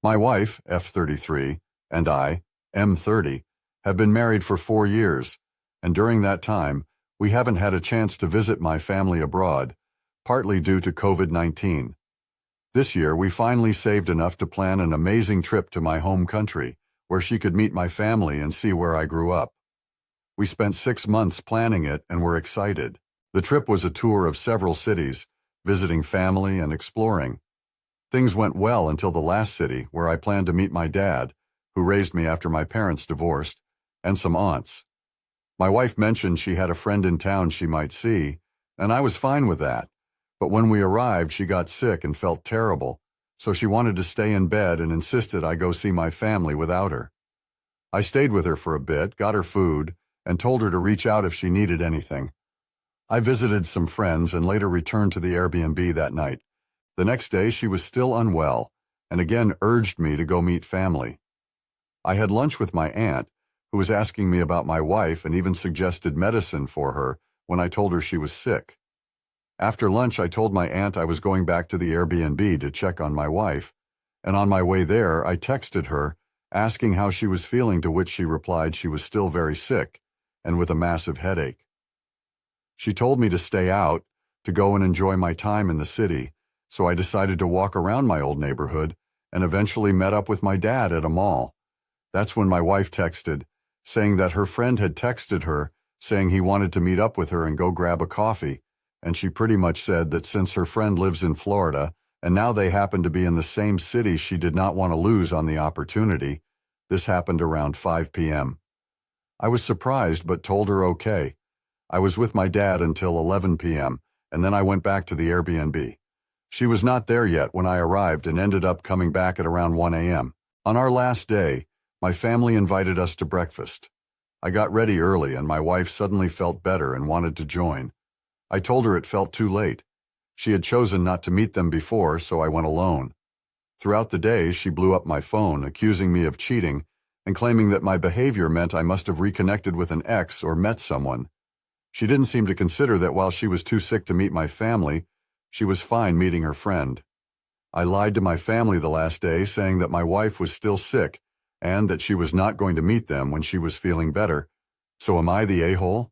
My wife, F33, and I, M30, have been married for 4 years, and during that time, we haven't had a chance to visit my family abroad, partly due to COVID-19. This year, we finally saved enough to plan an amazing trip to my home country, where she could meet my family and see where I grew up. We spent 6 months planning it and were excited. The trip was a tour of several cities, visiting family and exploring. Things went well until the last city, where I planned to meet my dad, who raised me after my parents divorced, and some aunts. My wife mentioned she had a friend in town she might see, and I was fine with that. But when we arrived, she got sick and felt terrible, so she wanted to stay in bed and insisted I go see my family without her. I stayed with her for a bit, got her food, and told her to reach out if she needed anything. I visited some friends and later returned to the Airbnb that night. The next day, she was still unwell and again urged me to go meet family. I had lunch with my aunt, who was asking me about my wife and even suggested medicine for her when I told her she was sick. After lunch, I told my aunt I was going back to the Airbnb to check on my wife, and on my way there, I texted her, asking how she was feeling, to which she replied she was still very sick and with a massive headache. She told me to stay out, to go and enjoy my time in the city, so I decided to walk around my old neighborhood and eventually met up with my dad at a mall. That's when my wife texted, saying that her friend had texted her, saying he wanted to meet up with her and go grab a coffee, and she pretty much said that since her friend lives in Florida and now they happen to be in the same city, she did not want to lose on the opportunity. This happened around 5 p.m. I was surprised but told her okay. I was with my dad until 11 p.m. and then I went back to the Airbnb. She was not there yet when I arrived and ended up coming back at around 1 a.m. On our last day, my family invited us to breakfast. I got ready early and my wife suddenly felt better and wanted to join. I told her it felt too late. She had chosen not to meet them before, so I went alone. Throughout the day, she blew up my phone, accusing me of cheating and claiming that my behavior meant I must have reconnected with an ex or met someone. She didn't seem to consider that while she was too sick to meet my family, she was fine meeting her friend. I lied to my family the last day, saying that my wife was still sick and that she was not going to meet them when she was feeling better. So am I the a-hole?